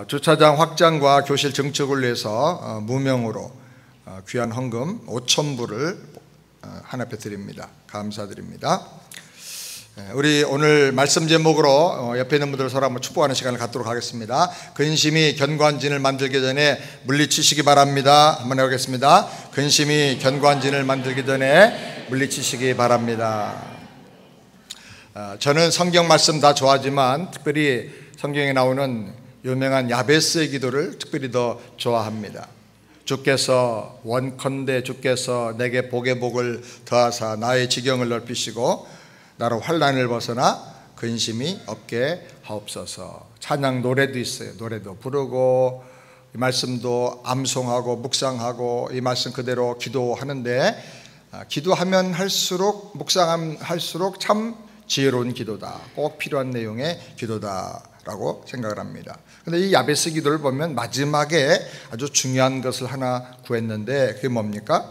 주차장 확장과 교실 증축을 위해서 무명으로 귀한 헌금 5,000불을 하나님께 드립니다. 감사드립니다. 우리 오늘 말씀 제목으로 옆에 있는 분들 서로 한번 축복하는 시간을 갖도록 하겠습니다. 근심이 견고한진을 만들기 전에 물리치시기 바랍니다. 한번 해보겠습니다. 근심이 견고한진을 만들기 전에 물리치시기 바랍니다. 저는 성경 말씀 다 좋아하지만 특별히 성경에 나오는 유명한 야베스의 기도를 특별히 더 좋아합니다. 주께서 원컨대 주께서 내게 복의 복을 더하사 나의 지경을 넓히시고 나로 환난을 벗어나 근심이 없게 하옵소서. 찬양 노래도 있어요. 노래도 부르고 이 말씀도 암송하고 묵상하고 이 말씀 그대로 기도하는데 기도하면 할수록 묵상할수록 참 지혜로운 기도다. 꼭 필요한 내용의 기도다라고 생각을 합니다. 그런데 이 야베스 기도를 보면 마지막에 아주 중요한 것을 하나 구했는데 그게 뭡니까?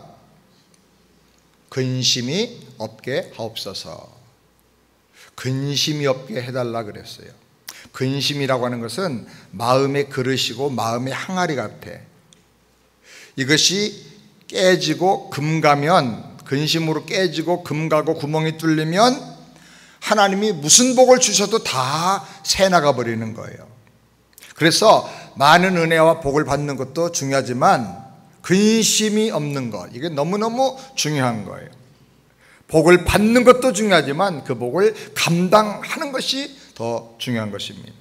근심이 없게 하옵소서. 근심이 없게 해달라 그랬어요. 근심이라고 하는 것은 마음의 그릇이고 마음의 항아리 같아. 이것이 깨지고 금가면, 근심으로 깨지고 금가고 구멍이 뚫리면 하나님이 무슨 복을 주셔도 다 새나가 버리는 거예요. 그래서 많은 은혜와 복을 받는 것도 중요하지만 근심이 없는 것, 이게 너무너무 중요한 거예요. 복을 받는 것도 중요하지만 그 복을 감당하는 것이 더 중요한 것입니다.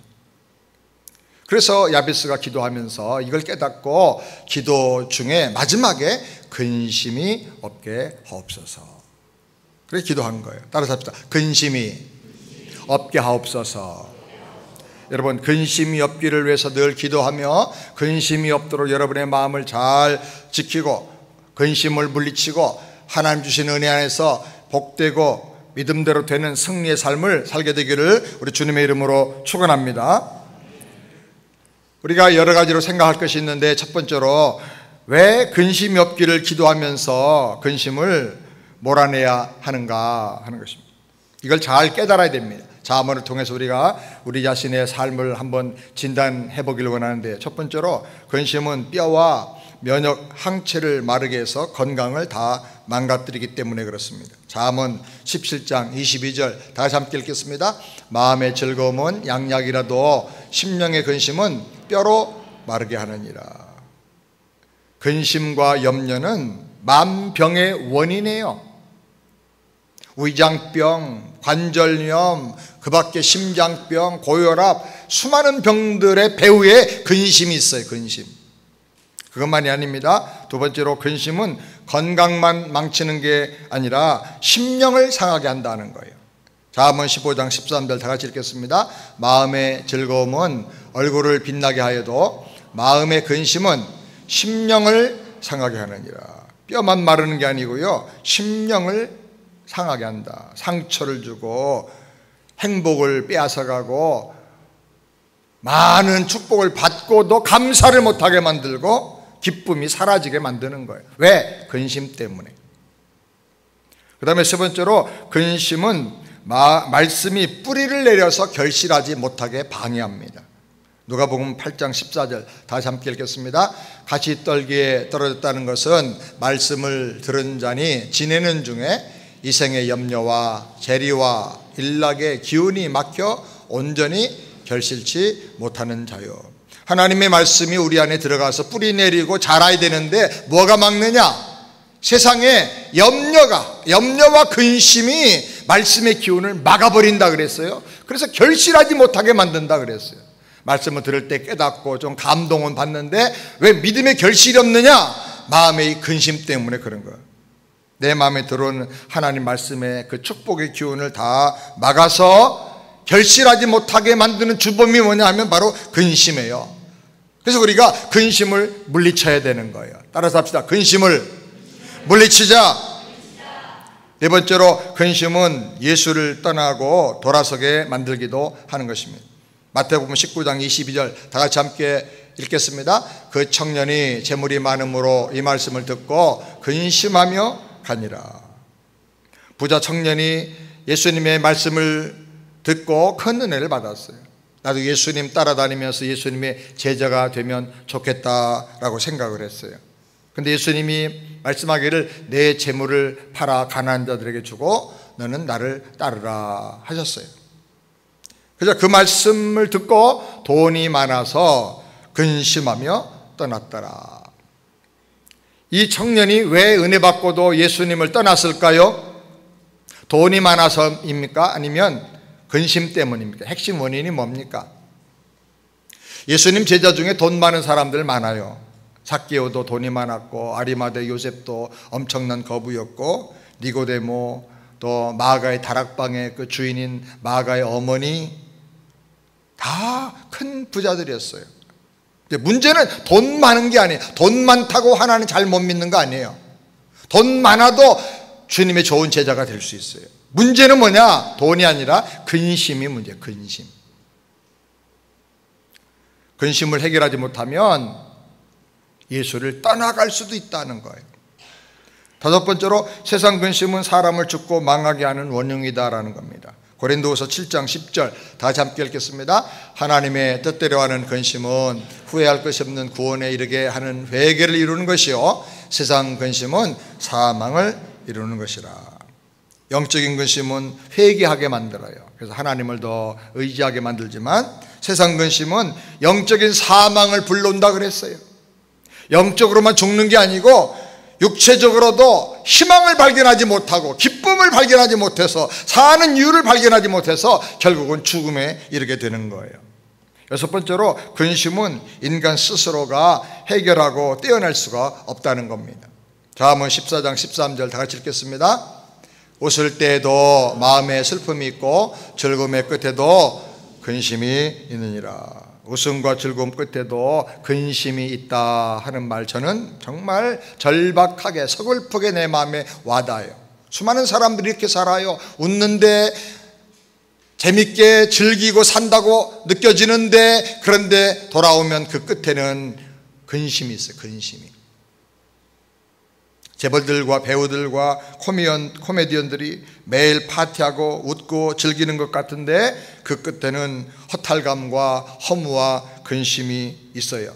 그래서 야베스가 기도하면서 이걸 깨닫고 기도 중에 마지막에 근심이 없게 하옵소서. 그래서 기도한 거예요. 따라서 합시다. 근심이 없게 하옵소서. 여러분, 근심이 없기를 위해서 늘 기도하며 근심이 없도록 여러분의 마음을 잘 지키고 근심을 물리치고 하나님 주신 은혜 안에서 복되고 믿음대로 되는 승리의 삶을 살게 되기를 우리 주님의 이름으로 축원합니다. 우리가 여러 가지로 생각할 것이 있는데 첫 번째로 왜 근심이 없기를 기도하면서 근심을 몰아내야 하는가 하는 것입니다. 이걸 잘 깨달아야 됩니다. 자문을 통해서 우리가 우리 자신의 삶을 한번 진단해 보기를 원하는데 첫 번째로 근심은 뼈와 면역 항체를 마르게 해서 건강을 다 망가뜨리기 때문에 그렇습니다. 잠언 17장 22절 다시 함께 읽겠습니다. 마음의 즐거움은 양약이라도 심령의 근심은 뼈로 마르게 하느니라. 근심과 염려는 만병의 원인이에요. 위장병, 관절염, 그 밖에 심장병, 고혈압, 수많은 병들의 배후에 근심이 있어요. 근심. 그것만이 아닙니다. 두 번째로 근심은 건강만 망치는 게 아니라 심령을 상하게 한다는 거예요. 잠언 15장 13절 다 같이 읽겠습니다. 마음의 즐거움은 얼굴을 빛나게 하여도 마음의 근심은 심령을 상하게 하느니라. 뼈만 마르는 게 아니고요, 심령을 상하게 한다. 상처를 주고 행복을 빼앗아가고 많은 축복을 받고도 감사를 못하게 만들고 기쁨이 사라지게 만드는 거예요. 왜? 근심 때문에. 그 다음에 세 번째로 근심은 말씀이 뿌리를 내려서 결실하지 못하게 방해합니다. 누가복음 8장 14절 다시 함께 읽겠습니다. 가시떨기에 떨어졌다는 것은 말씀을 들은 자니 지내는 중에 이생의 염려와 재리와 일락의 기운이 막혀 온전히 결실치 못하는 자요. 하나님의 말씀이 우리 안에 들어가서 뿌리 내리고 자라야 되는데 뭐가 막느냐? 세상에 염려와 근심이 말씀의 기운을 막아버린다 그랬어요. 그래서 결실하지 못하게 만든다 그랬어요. 말씀을 들을 때 깨닫고 좀 감동은 받는데 왜 믿음의 결실이 없느냐? 마음의 이 근심 때문에 그런 거예요. 내 마음에 들어온 하나님 말씀의 그 축복의 기운을 다 막아서 결실하지 못하게 만드는 주범이 뭐냐 하면 바로 근심이에요. 그래서 우리가 근심을 물리쳐야 되는 거예요. 따라서 합시다. 근심을 물리치자. 네 번째로 근심은 예수를 떠나고 돌아서게 만들기도 하는 것입니다. 마태복음 19장 22절 다 같이 함께 읽겠습니다. 그 청년이 재물이 많음으로 이 말씀을 듣고 근심하며 가니라. 부자 청년이 예수님의 말씀을 듣고 큰 은혜를 받았어요. 나도 예수님 따라다니면서 예수님의 제자가 되면 좋겠다라고 생각을 했어요. 근데 예수님이 말씀하기를 내 재물을 팔아 가난한 자들에게 주고 너는 나를 따르라 하셨어요. 그래서 그 말씀을 듣고 돈이 많아서 근심하며 떠났더라. 이 청년이 왜 은혜 받고도 예수님을 떠났을까요? 돈이 많아서입니까? 아니면 근심 때문입니까? 핵심 원인이 뭡니까? 예수님 제자 중에 돈 많은 사람들 많아요. 삭개오도 돈이 많았고, 아리마대 요셉도 엄청난 거부였고, 니고데모, 또 마가의 다락방의 그 주인인 마가의 어머니 다 큰 부자들이었어요. 근데 문제는 돈 많은 게 아니에요. 돈 많다고 하나님 잘 못 믿는 거 아니에요. 돈 많아도 주님의 좋은 제자가 될 수 있어요. 문제는 뭐냐? 돈이 아니라 근심이 문제예요. 근심. 근심을 해결하지 못하면 예수를 떠나갈 수도 있다는 거예요. 다섯 번째로 세상 근심은 사람을 죽고 망하게 하는 원흉이다라는 겁니다. 고린도후서 7장 10절 다 함께 읽겠습니다. 하나님의 뜻대로 하는 근심은 후회할 것이 없는 구원에 이르게 하는 회개를 이루는 것이요 세상 근심은 사망을 이루는 것이라. 영적인 근심은 회개하게 만들어요. 그래서 하나님을 더 의지하게 만들지만 세상 근심은 영적인 사망을 불러온다 그랬어요. 영적으로만 죽는 게 아니고 육체적으로도 희망을 발견하지 못하고 기쁨을 발견하지 못해서 사는 이유를 발견하지 못해서 결국은 죽음에 이르게 되는 거예요. 여섯 번째로 근심은 인간 스스로가 해결하고 떼어낼 수가 없다는 겁니다. 잠언 14장 13절 다 같이 읽겠습니다. 웃을 때에도 마음에 슬픔이 있고 즐거움의 끝에도 근심이 있느니라. 웃음과 즐거움 끝에도 근심이 있다 하는 말 저는 정말 절박하게 서글프게 내 마음에 와닿아요. 수많은 사람들이 이렇게 살아요. 웃는데 재밌게 즐기고 산다고 느껴지는데 그런데 돌아오면 그 끝에는 근심이 있어요. 근심이. 재벌들과 배우들과 코미디언들이 매일 파티하고 웃고 즐기는 것 같은데 그 끝에는 허탈감과 허무와 근심이 있어요.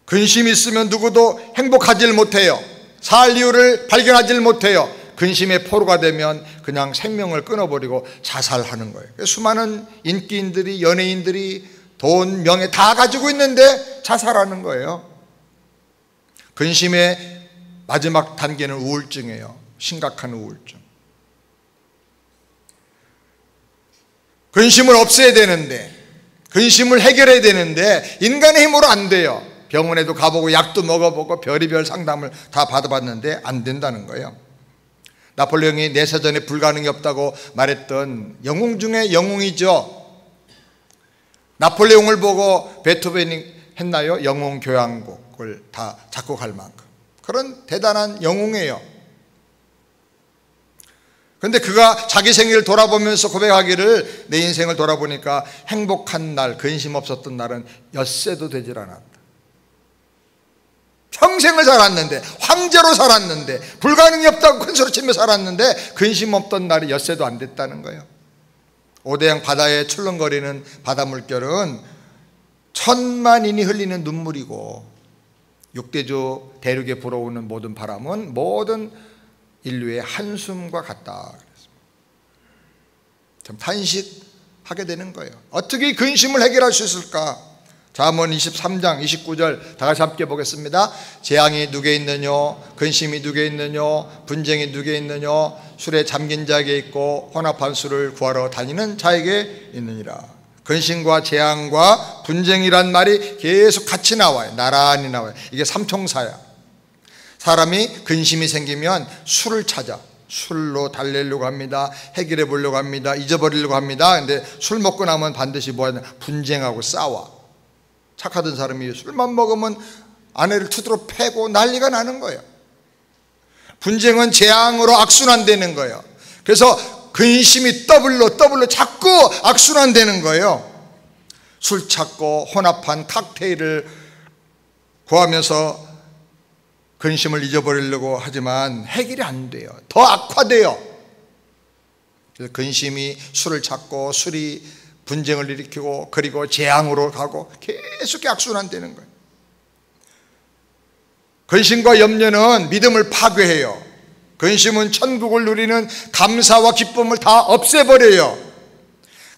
근심이 있으면 누구도 행복하지 못해요. 살 이유를 발견하지 못해요. 근심의 포로가 되면 그냥 생명을 끊어버리고 자살하는 거예요. 수많은 인기인들이 연예인들이 돈, 명예 다 가지고 있는데 자살하는 거예요. 근심의 마지막 단계는 우울증이에요. 심각한 우울증. 근심을 없애야 되는데, 근심을 해결해야 되는데 인간의 힘으로 안 돼요. 병원에도 가보고 약도 먹어보고 별의별 상담을 다 받아봤는데 안 된다는 거예요. 나폴레옹이 내 사전에 불가능이 없다고 말했던 영웅 중에 영웅이죠. 나폴레옹을 보고 베토벤이 했나요? 영웅 교향곡을 다 작곡할 만큼 그런 대단한 영웅이에요. 그런데 그가 자기 생일을 돌아보면서 고백하기를 내 인생을 돌아보니까 행복한 날, 근심 없었던 날은 엿새도 되질 않았다. 평생을 살았는데, 황제로 살았는데, 불가능이 없다고 큰소리치며 살았는데 근심 없던 날이 엿새도 안 됐다는 거예요. 오대양 바다에 출렁거리는 바다 물결은 천만인이 흘리는 눈물이고 육대주 대륙에 불어오는 모든 바람은 모든 인류의 한숨과 같다. 참 탄식하게 되는 거예요. 어떻게 근심을 해결할 수 있을까? 잠언 23장 29절 다 같이 함께 보겠습니다. 재앙이 누게 있느뇨? 근심이 누게 있느뇨? 분쟁이 누게 있느뇨? 술에 잠긴 자에게 있고 혼합한 술을 구하러 다니는 자에게 있느니라. 근심과 재앙과 분쟁이란 말이 계속 같이 나와요. 나란히 나와요. 이게 삼총사야. 사람이 근심이 생기면 술을 찾아 술로 달래려고 합니다. 해결해 보려고 합니다. 잊어버리려고 합니다. 근데 술 먹고 나면 반드시 뭐 하냐? 분쟁하고 싸워. 착하던 사람이 술만 먹으면 아내를 투드러 패고 난리가 나는 거예요. 분쟁은 재앙으로 악순환되는 거예요. 그래서 근심이 더블로 자꾸 악순환되는 거예요. 술 찾고 혼합한 칵테일을 구하면서 근심을 잊어버리려고 하지만 해결이 안 돼요. 더 악화돼요. 그래서 근심이 술을 찾고 술이 분쟁을 일으키고 그리고 재앙으로 가고 계속 악순환되는 거예요. 근심과 염려는 믿음을 파괴해요. 근심은 천국을 누리는 감사와 기쁨을 다 없애버려요.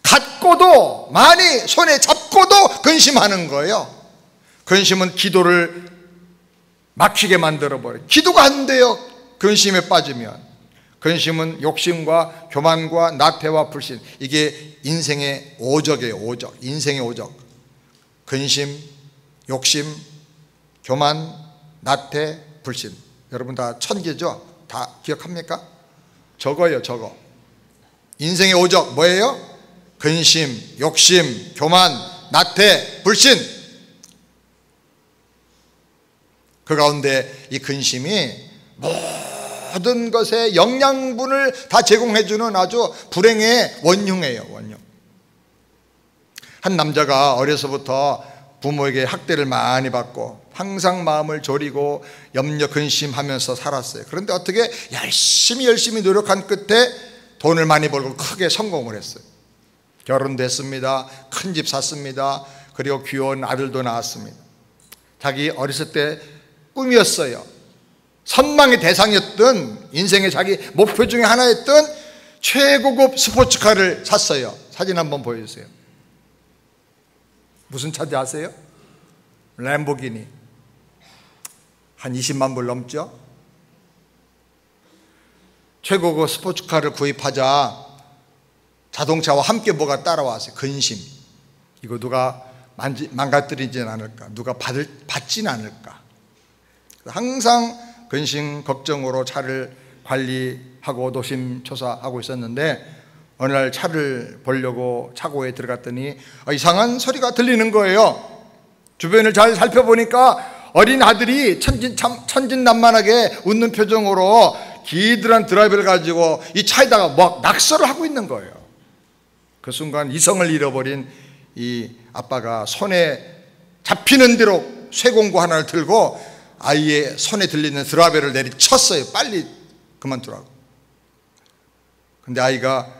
갖고도 많이 손에 잡고도 근심하는 거예요. 근심은 기도를 막히게 만들어버려요. 기도가 안 돼요, 근심에 빠지면. 근심은 욕심과 교만과 나태와 불신, 이게 인생의 오적이에요. 오적, 인생의 오적. 근심, 욕심, 교만, 나태, 불신. 여러분 다 천개죠? 다 기억합니까? 저거예요, 저거. 인생의 오적 뭐예요? 근심, 욕심, 교만, 나태, 불신. 그 가운데 이 근심이 모든 것에 영양분을 다 제공해주는 아주 불행의 원흉이에요, 원흉. 한 남자가 어려서부터 부모에게 학대를 많이 받고 항상 마음을 졸이고 염려 근심하면서 살았어요. 그런데 어떻게 열심히 노력한 끝에 돈을 많이 벌고 크게 성공을 했어요. 결혼도 했습니다. 큰 집 샀습니다. 그리고 귀여운 아들도 낳았습니다. 자기 어렸을 때 꿈이었어요. 선망의 대상이었던, 인생의 자기 목표 중에 하나였던 최고급 스포츠카를 샀어요. 사진 한번 보여주세요. 무슨 차인지 아세요? 램보기니. 한 20만 불 넘죠? 최고급 스포츠카를 구입하자 자동차와 함께 뭐가 따라왔어요? 근심. 이거 누가 망가뜨리진 않을까? 누가 받진 않을까? 항상 근심, 걱정으로 차를 관리하고 노심초사하고 있었는데 어느 날 차를 보려고 차고에 들어갔더니 이상한 소리가 들리는 거예요. 주변을 잘 살펴보니까 어린 아들이 천진난만하게 웃는 표정으로 기드란 드라이브를 가지고 이 차에다가 막 낙서를 하고 있는 거예요. 그 순간 이성을 잃어버린 이 아빠가 손에 잡히는 대로 쇠공구 하나를 들고 아이의 손에 들리는 드라이브를 내리쳤어요. 빨리 그만두라고. 근데 아이가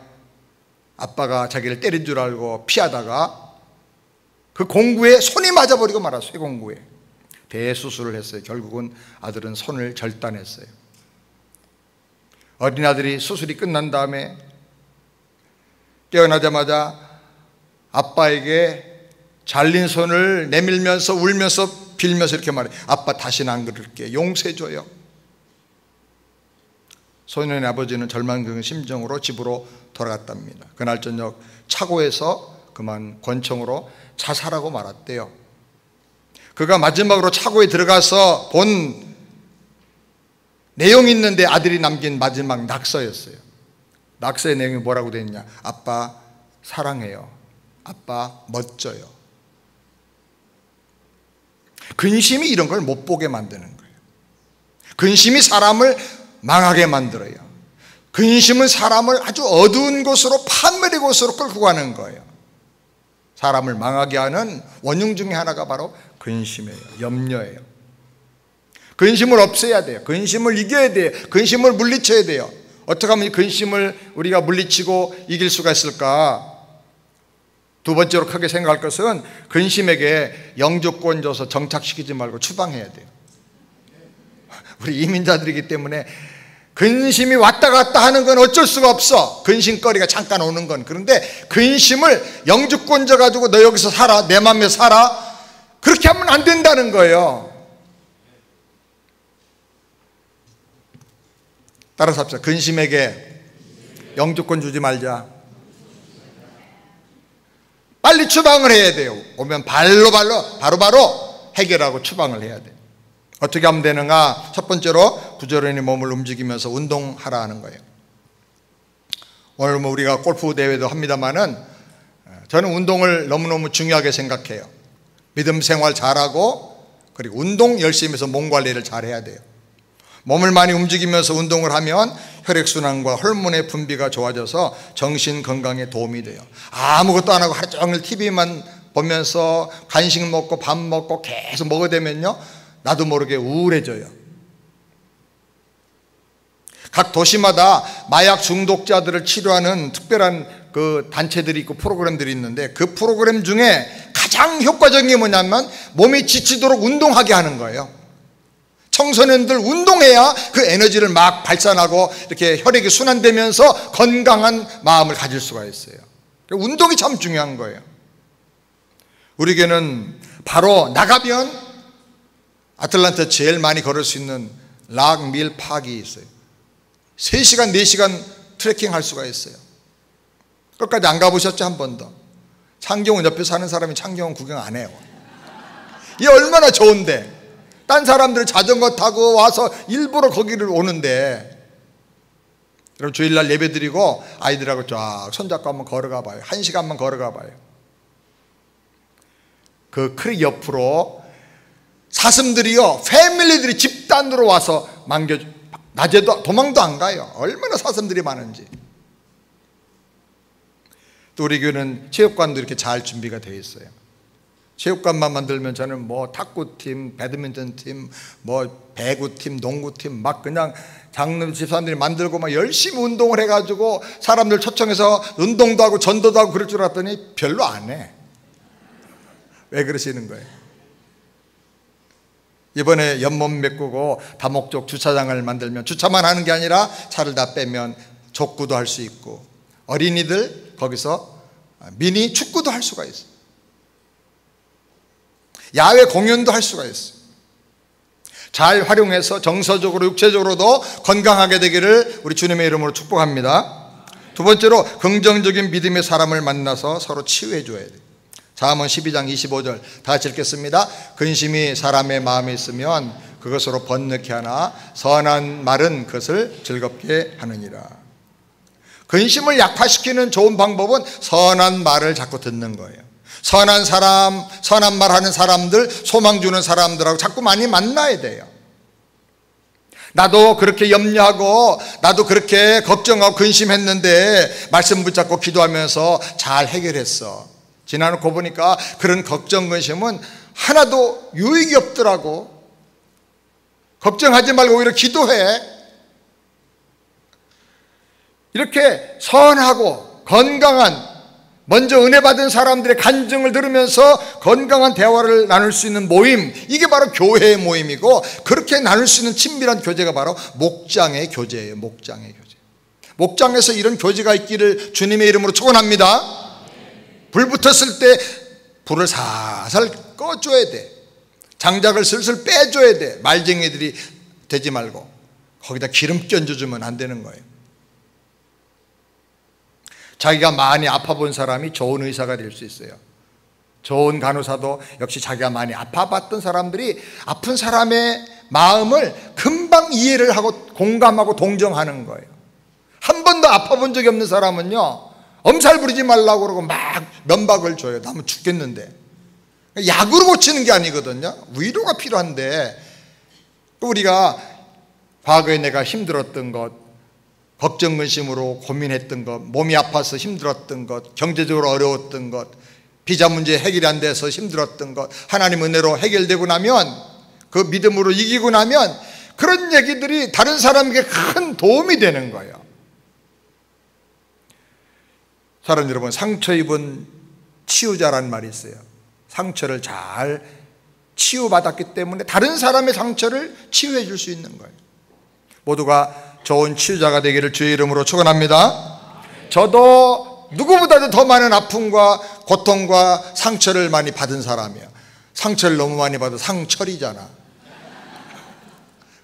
아빠가 자기를 때린 줄 알고 피하다가 그 공구에 손이 맞아버리고 말았어요. 쇠공구에. 대수술을 했어요. 결국은 아들은 손을 절단했어요. 어린 아들이 수술이 끝난 다음에 깨어나자마자 아빠에게 잘린 손을 내밀면서 울면서 빌면서 이렇게 말해요. 아빠 다시는 안 그럴게. 용서해줘요. 소년의 아버지는 절망적인 심정으로 집으로 돌아갔답니다. 그날 저녁 차고에서 그만 권총으로 자살하고 말았대요. 그가 마지막으로 차고에 들어가서 본 내용이 있는데 아들이 남긴 마지막 낙서였어요. 낙서의 내용이 뭐라고 되어 있냐? 아빠 사랑해요. 아빠 멋져요. 근심이 이런 걸 못 보게 만드는 거예요. 근심이 사람을 망하게 만들어요. 근심은 사람을 아주 어두운 곳으로, 판매의 곳으로 끌고 가는 거예요. 사람을 망하게 하는 원흉 중에 하나가 바로 근심이에요. 염려예요. 근심을 없애야 돼요. 근심을 이겨야 돼요. 근심을 물리쳐야 돼요. 어떻게 하면 이 근심을 우리가 물리치고 이길 수가 있을까? 두 번째로 크게 생각할 것은 근심에게 영주권 줘서 정착시키지 말고 추방해야 돼요. 우리 이민자들이기 때문에 근심이 왔다 갔다 하는 건 어쩔 수가 없어. 근심거리가 잠깐 오는 건. 그런데 근심을 영주권 줘가지고 너 여기서 살아, 내 맘에 살아, 그렇게 하면 안 된다는 거예요. 따라서 합시다. 근심에게 영주권 주지 말자. 빨리 추방을 해야 돼요. 오면 바로바로 해결하고 추방을 해야 돼요. 어떻게 하면 되는가? 첫 번째로 부지런히 몸을 움직이면서 운동하라 하는 거예요. 오늘 뭐 우리가 골프 대회도 합니다만은 저는 운동을 너무너무 중요하게 생각해요. 믿음 생활 잘하고 그리고 운동 열심히 해서 몸 관리를 잘해야 돼요. 몸을 많이 움직이면서 운동을 하면 혈액순환과 호르몬의 분비가 좋아져서 정신 건강에 도움이 돼요. 아무것도 안 하고 하루 종일 TV만 보면서 간식 먹고 밥 먹고 계속 먹어대면요, 나도 모르게 우울해져요. 각 도시마다 마약 중독자들을 치료하는 특별한 그 단체들이 있고 프로그램들이 있는데, 그 프로그램 중에 가장 효과적인 게 뭐냐면 몸이 지치도록 운동하게 하는 거예요. 청소년들 운동해야 그 에너지를 막 발산하고 이렇게 혈액이 순환되면서 건강한 마음을 가질 수가 있어요. 운동이 참 중요한 거예요. 우리 교회는 바로 나가면 아틀란타 제일 많이 걸을 수 있는 락밀 파크가 있어요. 3시간 4시간 트레킹 할 수가 있어요. 끝까지 안 가보셨죠? 한 번도. 창경원 옆에 사는 사람이 창경원 구경 안 해요. 이게 얼마나 좋은데, 딴 사람들 자전거 타고 와서 일부러 거기를 오는데, 그럼 주일날 예배 드리고 아이들하고 쫙 손잡고 한번 걸어가 봐요. 1시간만 걸어가 봐요. 그 크릭 옆으로 사슴들이요, 패밀리들이 집단으로 와서 낮에도 도망도 안 가요. 얼마나 사슴들이 많은지. 또 우리 교회는 체육관도 이렇게 잘 준비가 되어 있어요. 체육관만 만들면 저는 뭐 탁구팀, 배드민턴팀, 뭐 배구팀, 농구팀 막 그냥 장로 집사람들이 만들고 막 열심히 운동을 해가지고 사람들 초청해서 운동도 하고 전도도 하고 그럴 줄 알았더니 별로 안 해. 왜 그러시는 거예요? 이번에 연못 메꾸고 다목적 주차장을 만들면 주차만 하는 게 아니라 차를 다 빼면 족구도 할 수 있고, 어린이들 거기서 미니 축구도 할 수가 있어요. 야외 공연도 할 수가 있어요. 잘 활용해서 정서적으로 육체적으로도 건강하게 되기를 우리 주님의 이름으로 축복합니다. 두 번째로, 긍정적인 믿음의 사람을 만나서 서로 치유해 줘야 돼요. 잠언 12장 25절 다 같이 읽겠습니다. 근심이 사람의 마음에 있으면 그것으로 번뇌케 하나 선한 말은 그것을 즐겁게 하느니라. 근심을 약화시키는 좋은 방법은 선한 말을 자꾸 듣는 거예요. 선한 사람, 선한 말 하는 사람들, 소망 주는 사람들하고 자꾸 많이 만나야 돼요. 나도 그렇게 염려하고 나도 그렇게 걱정하고 근심했는데 말씀 붙잡고 기도하면서 잘 해결했어. 지나놓고 보니까 그런 걱정 근심은 하나도 유익이 없더라고. 걱정하지 말고 오히려 기도해. 이렇게 선하고 건강한, 먼저 은혜 받은 사람들의 간증을 들으면서 건강한 대화를 나눌 수 있는 모임, 이게 바로 교회의 모임이고, 그렇게 나눌 수 있는 친밀한 교제가 바로 목장의 교제예요. 목장의 교제. 목장에서 이런 교제가 있기를 주님의 이름으로 축원합니다. 불 붙었을 때 불을 살살 꺼줘야 돼. 장작을 슬슬 빼줘야 돼. 말쟁이들이 되지 말고 거기다 기름 끼얹어주면 안 되는 거예요. 자기가 많이 아파본 사람이 좋은 의사가 될 수 있어요. 좋은 간호사도 역시 자기가 많이 아파봤던 사람들이 아픈 사람의 마음을 금방 이해를 하고 공감하고 동정하는 거예요. 한 번도 아파본 적이 없는 사람은요, 엄살 부리지 말라고 그러고 막 면박을 줘요. 나면 죽겠는데. 약으로 고치는 게 아니거든요. 위로가 필요한데, 우리가 과거에 내가 힘들었던 것, 걱정 근심으로 고민했던 것, 몸이 아파서 힘들었던 것, 경제적으로 어려웠던 것, 비자 문제 해결이 안 돼서 힘들었던 것, 하나님 은혜로 해결되고 나면, 그 믿음으로 이기고 나면 그런 얘기들이 다른 사람에게 큰 도움이 되는 거예요. 사랑하는 여러분, 상처 입은 치유자라는 말이 있어요. 상처를 잘 치유받았기 때문에 다른 사람의 상처를 치유해 줄 수 있는 거예요. 모두가 좋은 치유자가 되기를 주의 이름으로 축원합니다. 저도 누구보다도 더 많은 아픔과 고통과 상처를 많이 받은 사람이에요. 상처를 너무 많이 받아 상처리잖아.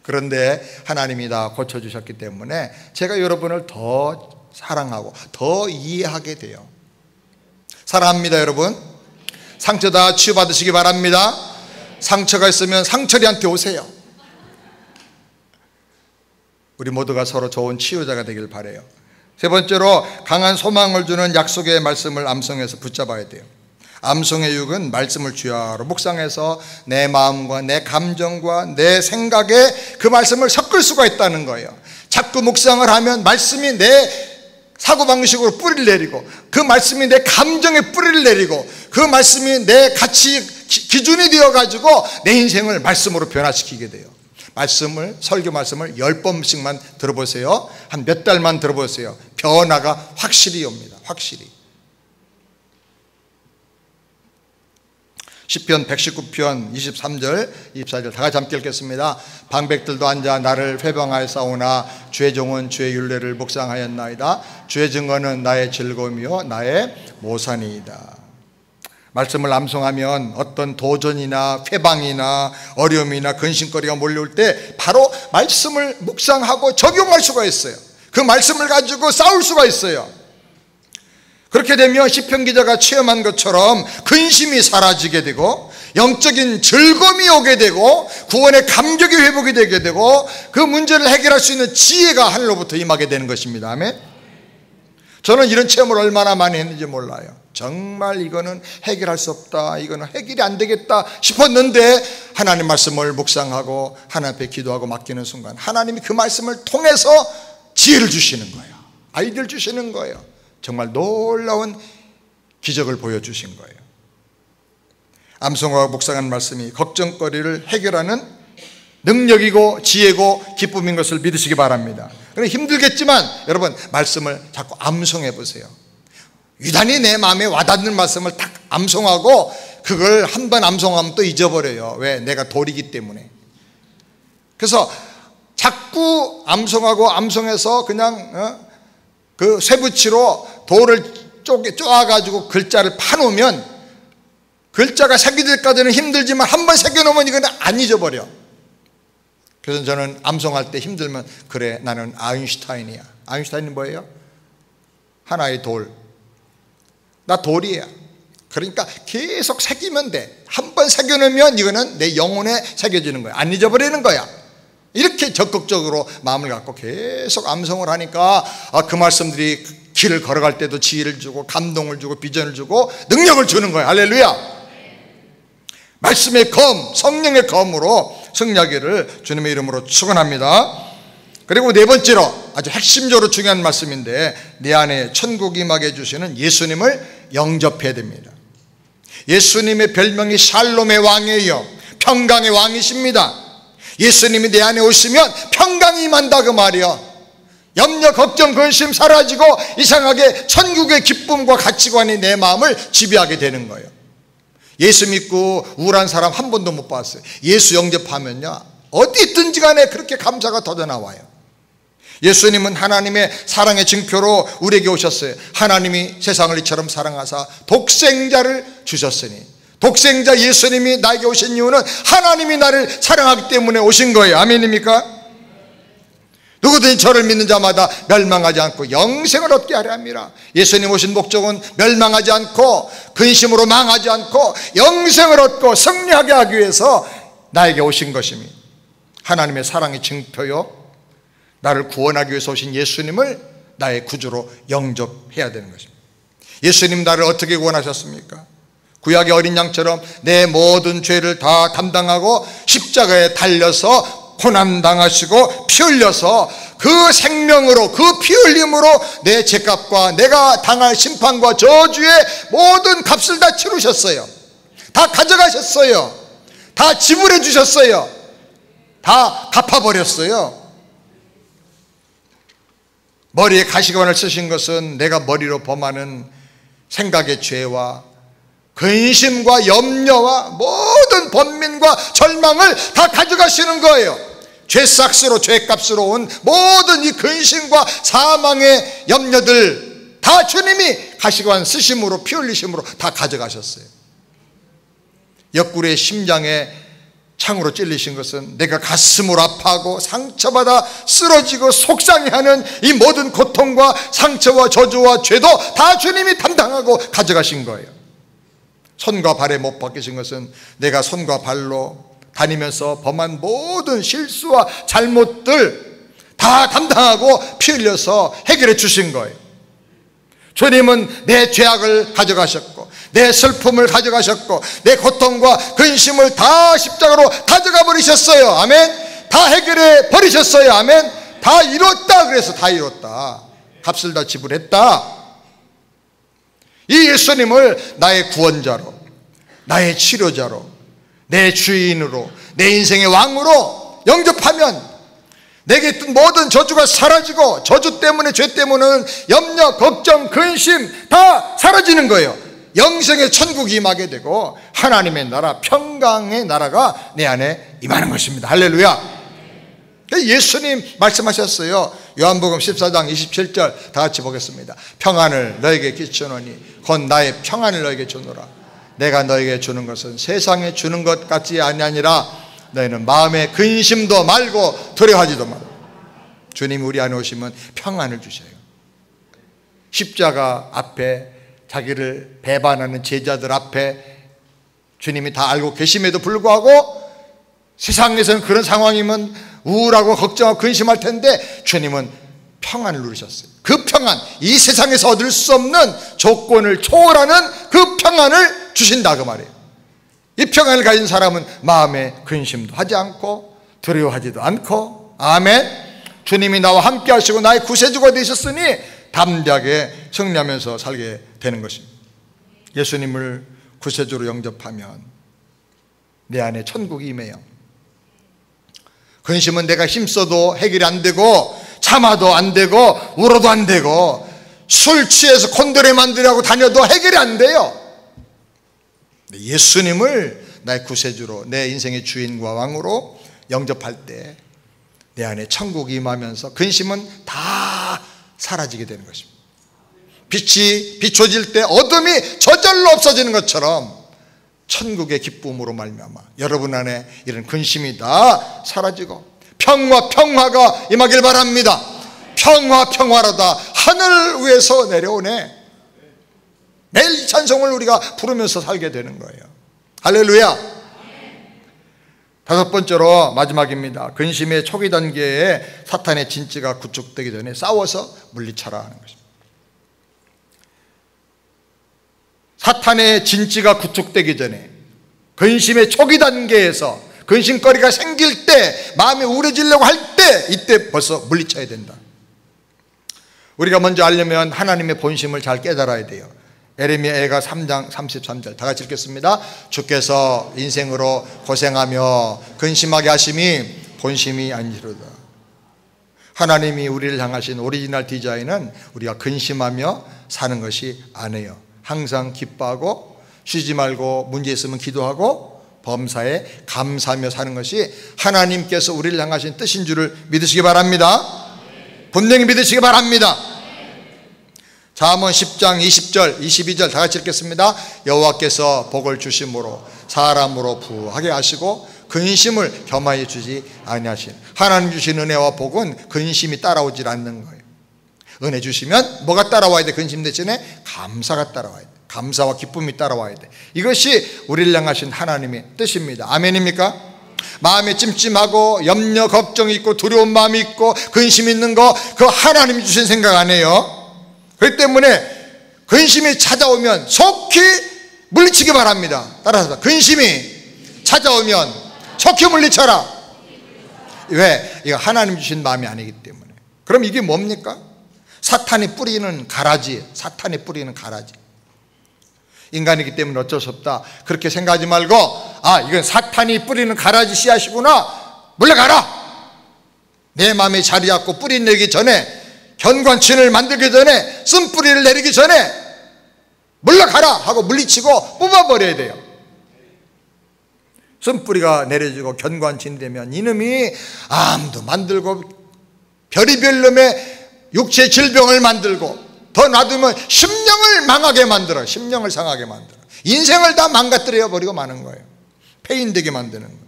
그런데 하나님이 다 고쳐주셨기 때문에 제가 여러분을 더 사랑하고 더 이해하게 돼요. 사랑합니다, 여러분. 상처 다 치유받으시기 바랍니다. 상처가 있으면 상처리한테 오세요. 우리 모두가 서로 좋은 치유자가 되길 바라요. 세 번째로, 강한 소망을 주는 약속의 말씀을 암송해서 붙잡아야 돼요. 암송의 유익은 말씀을 주야로 묵상해서 내 마음과 내 감정과 내 생각에 그 말씀을 섞을 수가 있다는 거예요. 자꾸 묵상을 하면 말씀이 내 사고방식으로 뿌리를 내리고, 그 말씀이 내 감정에 뿌리를 내리고, 그 말씀이 내 가치 기준이 되어가지고 내 인생을 말씀으로 변화시키게 돼요. 말씀을, 설교 말씀을 10번씩만 들어보세요. 한 몇 달만 들어보세요. 변화가 확실히 옵니다. 확실히. 시편 119편 23절 24절 다 같이 함께 읽겠습니다. 방백들도 앉아 나를 회방하였사오나 주의 종은 주의 율례를 묵상하였나이다. 주의 증거는 나의 즐거움이요 나의 모산이이다. 말씀을 암송하면 어떤 도전이나 회방이나 어려움이나 근심거리가 몰려올 때 바로 말씀을 묵상하고 적용할 수가 있어요. 그 말씀을 가지고 싸울 수가 있어요. 그렇게 되면 시편 기자가 체험한 것처럼 근심이 사라지게 되고 영적인 즐거움이 오게 되고 구원의 감격이 회복이 되게 되고 그 문제를 해결할 수 있는 지혜가 하늘로부터 임하게 되는 것입니다. 아멘. 저는 이런 체험을 얼마나 많이 했는지 몰라요. 정말 이거는 해결할 수 없다, 이거는 해결이 안 되겠다 싶었는데 하나님 말씀을 묵상하고 하나님 앞에 기도하고 맡기는 순간 하나님이 그 말씀을 통해서 지혜를 주시는 거예요. 아이디어를 주시는 거예요. 정말 놀라운 기적을 보여주신 거예요. 암송하고 묵상하는 말씀이 걱정거리를 해결하는 능력이고 지혜고 기쁨인 것을 믿으시기 바랍니다. 그런데 힘들겠지만 여러분 말씀을 자꾸 암송해 보세요. 유단히 내 마음에 와닿는 말씀을 딱 암송하고 그걸 한 번 암송하면 또 잊어버려요. 왜? 내가 돌이기 때문에. 그래서 자꾸 암송하고 암송해서 그냥 그 쇠붙이로 돌을 쪼아가지고 글자를 파놓으면 글자가 새겨질 때까지는 힘들지만 한 번 새겨놓으면 이건 안 잊어버려. 그래서 저는 암송할 때 힘들면 그래 나는 아인슈타인이야. 아인슈타인이 뭐예요? 하나의 돌. 나 돌이야. 그러니까 계속 새기면 돼. 한 번 새겨놓으면 이거는 내 영혼에 새겨지는 거야. 안 잊어버리는 거야. 이렇게 적극적으로 마음을 갖고 계속 암송을 하니까 그 말씀들이 길을 걸어갈 때도 지혜를 주고 감동을 주고 비전을 주고 능력을 주는 거예요. 할렐루야. 말씀의 검, 성령의 검으로 승리하기를 주님의 이름으로 축원합니다. 그리고 네 번째로 아주 핵심적으로 중요한 말씀인데 내 안에 천국이 임하게 해주시는 예수님을 영접해야 됩니다. 예수님의 별명이 샬롬의 왕이에요. 평강의 왕이십니다. 예수님이 내 안에 오시면 평강이 임한다 그 말이야. 염려, 걱정, 근심 사라지고 이상하게 천국의 기쁨과 가치관이 내 마음을 지배하게 되는 거예요. 예수 믿고 우울한 사람 한 번도 못 봤어요. 예수 영접하면요 어디 있든지 간에 그렇게 감사가 터져나와요. 예수님은 하나님의 사랑의 증표로 우리에게 오셨어요. 하나님이 세상을 이처럼 사랑하사 독생자를 주셨으니 독생자 예수님이 나에게 오신 이유는 하나님이 나를 사랑하기 때문에 오신 거예요. 아멘입니까? 누구든지 저를 믿는 자마다 멸망하지 않고 영생을 얻게 하려 합니다. 예수님 오신 목적은 멸망하지 않고 근심으로 망하지 않고 영생을 얻고 승리하게 하기 위해서 나에게 오신 것입니다. 하나님의 사랑의 증표요 나를 구원하기 위해서 오신 예수님을 나의 구주로 영접해야 되는 것입니다. 예수님 나를 어떻게 구원하셨습니까? 구약의 어린 양처럼 내 모든 죄를 다 담당하고 십자가에 달려서 고난당하시고 피 흘려서 그 생명으로 그 피 흘림으로 내 죄값과 내가 당할 심판과 저주의 모든 값을 다 치르셨어요. 다 가져가셨어요. 다 지불해 주셨어요. 다 갚아버렸어요. 머리에 가시관을 쓰신 것은 내가 머리로 범하는 생각의 죄와 근심과 염려와 모든 번민과 절망을 다 가져가시는 거예요. 죄삭스로 죄값으로 온 모든 이 근심과 사망의 염려들 다 주님이 가시관 쓰심으로 피 흘리심으로 다 가져가셨어요. 옆구리의 심장에 창으로 찔리신 것은 내가 가슴으로 아파하고 상처받아 쓰러지고 속상해하는 이 모든 고통과 상처와 저주와 죄도 다 주님이 담당하고 가져가신 거예요. 손과 발에 못 박히신 것은 내가 손과 발로 다니면서 범한 모든 실수와 잘못들 다 담당하고 피 흘려서 해결해 주신 거예요. 주님은 내 죄악을 가져가셨고 내 슬픔을 가져가셨고 내 고통과 근심을 다 십자가로 가져가 버리셨어요. 아멘. 다 해결해 버리셨어요. 아멘. 다 이뤘다. 그래서 다 이뤘다. 값을 다 지불했다. 이 예수님을 나의 구원자로, 나의 치료자로, 내 주인으로, 내 인생의 왕으로 영접하면 내게 있던 모든 저주가 사라지고, 저주 때문에, 죄 때문에는 염려, 걱정, 근심 다 사라지는 거예요. 영생의 천국이 임하게 되고 하나님의 나라, 평강의 나라가 내 안에 임하는 것입니다. 할렐루야. 예수님 말씀하셨어요. 요한복음 14장 27절 다 같이 보겠습니다. 평안을 너에게 끼치노니 곧 나의 평안을 너에게 주노라. 내가 너에게 주는 것은 세상에 주는 것 같지 아니하니라. 너희는 마음에 근심도 말고 두려워하지도 마라. 주님이 우리 안에 오시면 평안을 주셔요. 십자가 앞에 자기를 배반하는 제자들 앞에 주님이 다 알고 계심에도 불구하고 세상에서는 그런 상황이면 우울하고 걱정하고 근심할 텐데 주님은 평안을 누리셨어요. 그 평안, 이 세상에서 얻을 수 없는 조건을 초월하는 그 평안을 주신다 그 말이에요. 이 평안을 가진 사람은 마음에 근심도 하지 않고 두려워하지도 않고, 아멘. 주님이 나와 함께 하시고 나의 구세주가 되셨으니 담대하게 승리하면서 살게 되는 것입니다. 예수님을 구세주로 영접하면 내 안에 천국이 임해요. 근심은 내가 힘써도 해결이 안 되고, 참아도 안 되고, 울어도 안 되고, 술 취해서 콘도레 만들라고 다녀도 해결이 안 돼요. 예수님을 나의 구세주로, 내 인생의 주인과 왕으로 영접할 때 내 안에 천국이 임하면서 근심은 다 사라지게 되는 것입니다. 빛이 비춰질 때 어둠이 저절로 없어지는 것처럼 천국의 기쁨으로 말미암아 여러분 안에 이런 근심이 다 사라지고 평화가 임하길 바랍니다. 평화로다 하늘 위에서 내려오네. 매일 이 찬송을 우리가 부르면서 살게 되는 거예요. 할렐루야. 다섯 번째로 마지막입니다. 근심의 초기 단계에 사탄의 진지가 구축되기 전에 싸워서 물리쳐라 하는 것입니다. 사탄의 진지가 구축되기 전에, 근심의 초기 단계에서 근심거리가 생길 때, 마음이 우울해지려고 할 때, 이때 벌써 물리쳐야 된다. 우리가 먼저 알려면 하나님의 본심을 잘 깨달아야 돼요. 에레미야가 3장 33절 다 같이 읽겠습니다. 주께서 인생으로 고생하며 근심하게 하심이 본심이 아니로다. 하나님이 우리를 향하신 오리지널 디자인은 우리가 근심하며 사는 것이 아니에요. 항상 기뻐하고 쉬지 말고 문제 있으면 기도하고 범사에 감사하며 사는 것이 하나님께서 우리를 향하신 뜻인 줄을 믿으시기 바랍니다. 분명히 믿으시기 바랍니다. 잠언 10장 20절 22절 다 같이 읽겠습니다. 여호와께서 복을 주심으로 사람으로 부하게 하시고 근심을 겸하여 주지 아니하신, 하나님 주신 은혜와 복은 근심이 따라오질 않는 거예요. 은혜 주시면 뭐가 따라와야 돼? 근심 대신에 감사가 따라와야 돼. 감사와 기쁨이 따라와야 돼. 이것이 우리를 향하신 하나님의 뜻입니다. 아멘입니까? 마음에 찜찜하고 염려 걱정이 있고 두려운 마음이 있고 근심이 있는 거, 그거 하나님이 주신 생각 아니에요. 그렇기 때문에 근심이 찾아오면 속히 물리치기 바랍니다. 따라서 근심이 찾아오면 속히 물리쳐라. 왜? 이거 하나님 주신 마음이 아니기 때문에. 그럼 이게 뭡니까? 사탄이 뿌리는 가라지. 사탄이 뿌리는 가라지. 인간이기 때문에 어쩔 수 없다 그렇게 생각하지 말고, 아, 이건 사탄이 뿌리는 가라지 씨앗이구나, 물러가라. 내 마음에 자리 잡고 뿌리 내기 전에, 견관친을 만들기 전에, 쓴뿌리를 내리기 전에 물러가라 하고 물리치고 뽑아버려야 돼요. 쓴뿌리가 내려지고 견관친 되면 이놈이 암도 만들고 별의별 놈의 육체 질병을 만들고, 더 놔두면 심령을 망하게 만들어. 심령을 상하게 만들어. 인생을 다 망가뜨려 버리고 마는 거예요. 폐인되게 만드는 거예요.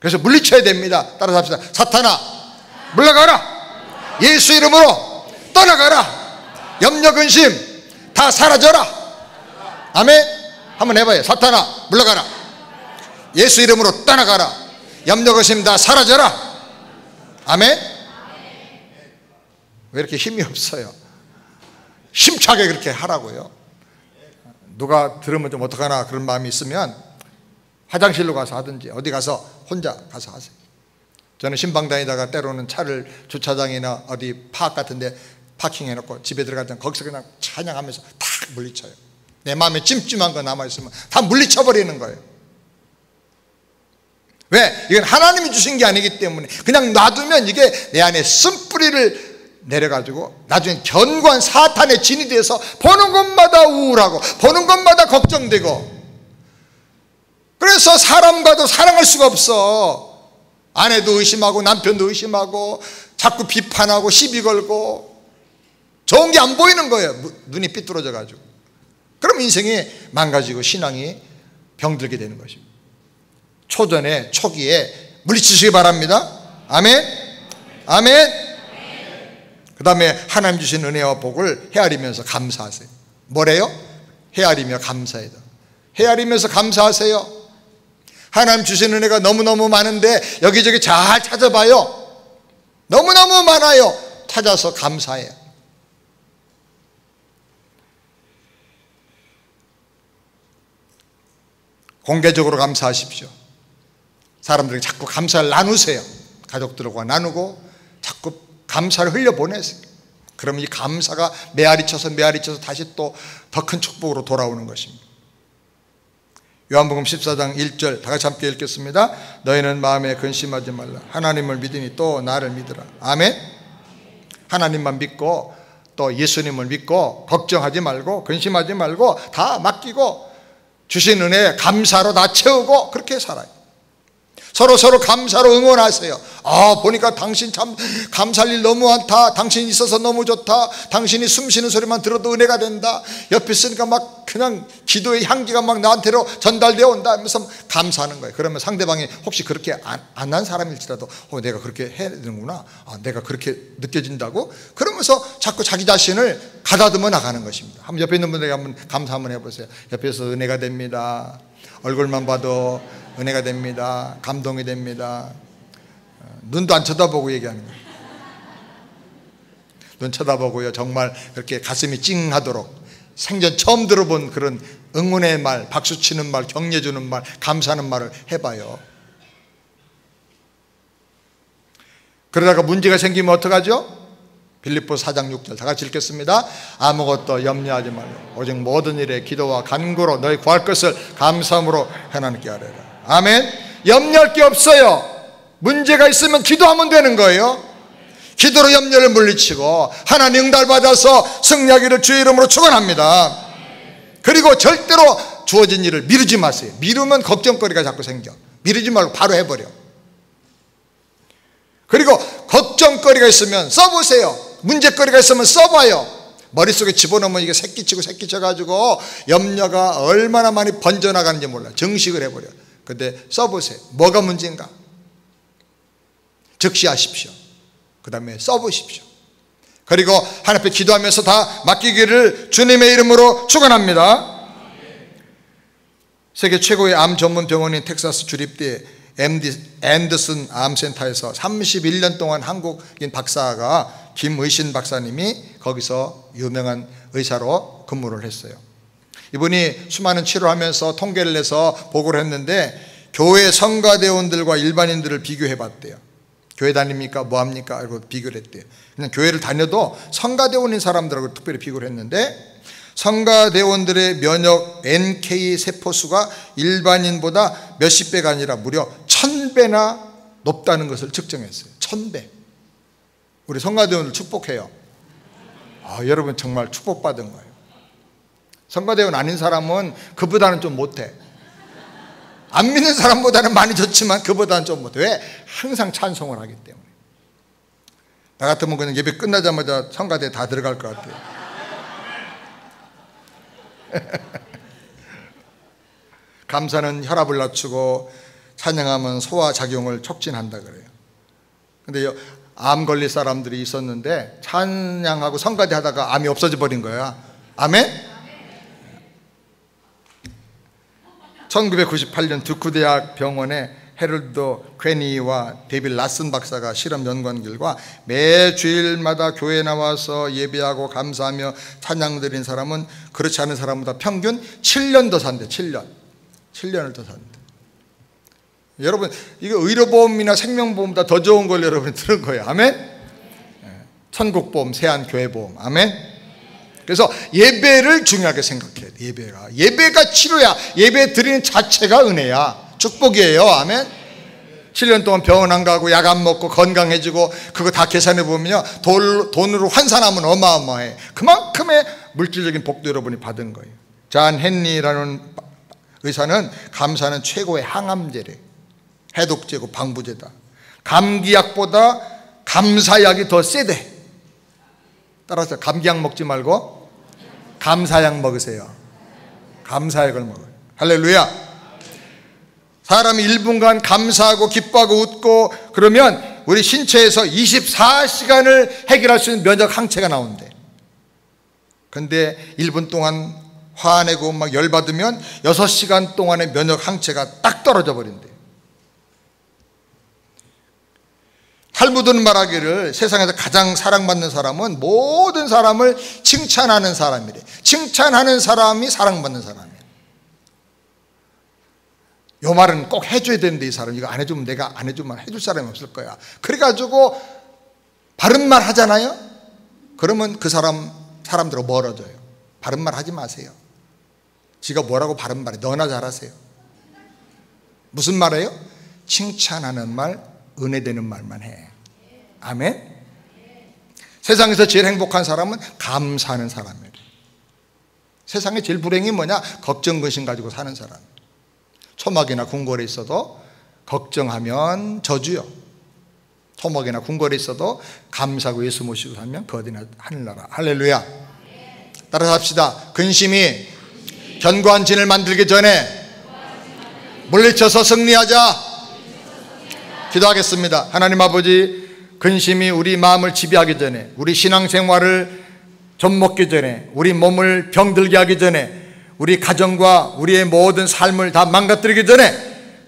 그래서 물리쳐야 됩니다. 따라서 합시다. 사탄아, 물러가라. 예수 이름으로 떠나가라. 염려 근심 다 사라져라. 아멘. 한번 해봐요. 사탄아, 물러가라. 예수 이름으로 떠나가라. 염려 근심 다 사라져라. 아멘. 왜 이렇게 힘이 없어요? 힘차게 그렇게 하라고요. 누가 들으면 좀 어떡하나 그런 마음이 있으면 화장실로 가서 하든지 어디 가서 혼자 가서 하세요. 저는 신방 다니다가 때로는 차를 주차장이나 어디 파악 같은 데 파킹해놓고 집에 들어갈 때는 거기서 그냥 찬양하면서 탁 물리쳐요. 내 마음에 찜찜한 거 남아있으면 다 물리쳐버리는 거예요. 왜? 이건 하나님이 주신 게 아니기 때문에 그냥 놔두면 이게 내 안에 쓴뿌리를 내려가지고 나중에 견고한 사탄의 진이 돼서 보는 것마다 우울하고 보는 것마다 걱정되고, 그래서 사람과도 사랑할 수가 없어. 아내도 의심하고 남편도 의심하고 자꾸 비판하고 시비 걸고 좋은 게 안 보이는 거예요. 눈이 삐뚤어져 가지고. 그럼 인생이 망가지고 신앙이 병들게 되는 것입니다. 초전에 초기에 물리치시기 바랍니다. 아멘. 아멘. 그 다음에 하나님 주신 은혜와 복을 헤아리면서 감사하세요. 뭐래요? 헤아리며 감사해요. 헤아리면서 감사하세요. 하나님 주신 은혜가 너무너무 많은데 여기저기 잘 찾아봐요. 너무너무 많아요. 찾아서 감사해요. 공개적으로 감사하십시오. 사람들에게 자꾸 감사를 나누세요. 가족들과 나누고 자꾸 감사를 흘려보내세요. 그러면 이 감사가 메아리 쳐서 다시 또 더 큰 축복으로 돌아오는 것입니다. 요한복음 14장 1절 다 같이 함께 읽겠습니다. 너희는 마음에 근심하지 말라. 하나님을 믿으니 또 나를 믿으라. 아멘. 하나님만 믿고 또 예수님을 믿고 걱정하지 말고 근심하지 말고 다 맡기고 주신 은혜에 감사로 다 채우고 그렇게 살아요. 서로 감사로 응원하세요. 보니까 당신 참 감사할 일 너무 많다. 당신이 있어서 너무 좋다. 당신이 숨 쉬는 소리만 들어도 은혜가 된다. 옆에 있으니까 막 그냥 기도의 향기가 막 나한테로 전달되어 온다 하면서 감사하는 거예요. 그러면 상대방이 혹시 그렇게 안 한 사람일지라도 내가 그렇게 해야 되는구나. 내가 그렇게 느껴진다고? 그러면서 자꾸 자기 자신을 가다듬어 나가는 것입니다. 한번 옆에 있는 분들에게 한번 감사 한번 해보세요. 옆에서 은혜가 됩니다. 얼굴만 봐도 은혜가 됩니다. 감동이 됩니다. 눈도 안 쳐다보고 얘기하는 거예요. 눈 쳐다보고요. 정말 그렇게 가슴이 찡하도록 생전 처음 들어본 그런 응원의 말, 박수치는 말, 격려 주는 말, 감사하는 말을 해봐요. 그러다가 문제가 생기면 어떡하죠? 빌립보서 4장 6절 다 같이 읽겠습니다. 아무것도 염려하지 말고 오직 모든 일에 기도와 간구로 너희 구할 것을 감사함으로 하나님께 아뢰라. 아멘. 염려할 게 없어요. 문제가 있으면 기도하면 되는 거예요. 기도로 염려를 물리치고 하나님 응답 받아서 승리하기를 주의 이름으로 축원합니다. 그리고 절대로 주어진 일을 미루지 마세요. 미루면 걱정거리가 자꾸 생겨. 미루지 말고 바로 해버려. 그리고 걱정거리가 있으면 써보세요. 문제거리가 있으면 써봐요. 머릿속에 집어넣으면 이게 새끼쳐가지고 염려가 얼마나 많이 번져나가는지 몰라. 정식을 해버려. 근데 써보세요. 뭐가 문제인가? 적시하십시오. 그 다음에 써보십시오. 그리고 하나님 앞에 기도하면서 다 맡기기를 주님의 이름으로 축원합니다. 세계 최고의 암 전문 병원인 텍사스 주립대 앤더슨 암센터에서 31년 동안 한국인 박사가 김의신 박사님이 거기서 유명한 의사로 근무를 했어요. 이분이 수많은 치료하면서 통계를 내서 보고를 했는데 교회 성가대원들과 일반인들을 비교해 봤대요. 교회 다닙니까? 뭐합니까? 알고 비교를 했대요. 그냥 교회를 다녀도 성가대원인 사람들하고 특별히 비교를 했는데 성가대원들의 면역 NK 세포수가 일반인보다 몇십 배가 아니라 무려 1000배나 높다는 것을 측정했어요. 1000배. 우리 성가대원을 축복해요. 여러분 정말 축복받은 거예요. 성가대원 아닌 사람은 그보다는 좀 못해. 안 믿는 사람보다는 많이 좋지만 그보다는 좀 못해. 왜? 항상 찬송을 하기 때문에. 나 같으면 그냥 예배 끝나자마자 성가대 다 들어갈 것 같아요. 감사는 혈압을 낮추고 찬양하면 소화작용을 촉진한다 그래요. 근데 암 걸릴 사람들이 있었는데 찬양하고 성가대 하다가 암이 없어져 버린 거야. 아멘? 1998년 두크 대학 병원에 헤럴드 퀘니와 데빌 라슨 박사가 실험 연구한 결과 매주일마다 교회에 나와서 예배하고 감사하며 찬양 드린 사람은 그렇지 않은 사람보다 평균 7년 더 산대. 7년을 더 산대. 여러분 이거 의료보험이나 생명보험보다 더 좋은 걸 여러분이 들은 거예요. 아멘? 천국보험, 세안교회보험. 아멘? 그래서 예배를 중요하게 생각해야 돼. 예배가 치료야. 예배 드리는 자체가 은혜야. 축복이에요. 아멘? 7년 동안 병원 안 가고 약 안 먹고 건강해지고 그거 다 계산해 보면요, 돈으로 환산하면 어마어마해. 그만큼의 물질적인 복도 여러분이 받은 거예요. 잔 헨리라는 의사는 감사는 최고의 항암제래. 해독제고 방부제다. 감기약보다 감사약이 더 세대. 따라서 감기약 먹지 말고 감사약 먹으세요. 감사약을 먹어요. 할렐루야. 사람이 1분간 감사하고 기뻐하고 웃고 그러면 우리 신체에서 24시간을 해결할 수 있는 면역 항체가 나온대. 근데 1분 동안 화내고 막 열받으면 6시간 동안의 면역 항체가 딱 떨어져 버린대. 탈무드는 말하기를 세상에서 가장 사랑받는 사람은 모든 사람을 칭찬하는 사람이래. 칭찬하는 사람이 사랑받는 사람이야. 요 말은 꼭 해줘야 되는데 이 사람 이거 안 해주면 내가 안 해주면 해줄 사람이 없을 거야. 그래가지고 바른 말 하잖아요. 그러면 그 사람들하고 멀어져요. 바른 말 하지 마세요. 지가 뭐라고 바른 말해. 너나 잘하세요. 무슨 말이에요? 칭찬하는 말, 은혜되는 말만 해. 아멘. 세상에서 제일 행복한 사람은 감사하는 사람이에요. 세상에 제일 불행이 뭐냐? 걱정 근심 가지고 사는 사람. 초막이나 궁궐에 있어도 걱정하면 저주요. 초막이나 궁궐에 있어도 감사하고 예수 모시고 살면 그 어디나 하늘나라. 할렐루야. 따라서 합시다. 근심이 견고한 진을 만들기 전에 물리쳐서 승리하자. 기도하겠습니다. 하나님 아버지, 근심이 우리 마음을 지배하기 전에, 우리 신앙생활을 좀먹기 전에, 우리 몸을 병들게 하기 전에, 우리 가정과 우리의 모든 삶을 다 망가뜨리기 전에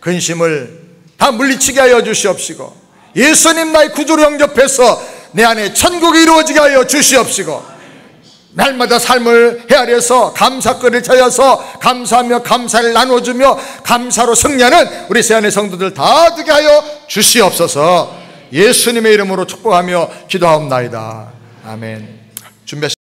근심을 다 물리치게 하여 주시옵시고, 예수님 나의 구주로 영접해서 내 안에 천국이 이루어지게 하여 주시옵시고, 날마다 삶을 헤아려서 감사거리를 찾아서 감사하며 감사를 나눠주며 감사로 승리하는 우리 세안의 성도들 다 되게 하여 주시옵소서. 예수님의 이름으로 축복하며 기도하옵나이다. 아멘. 준비.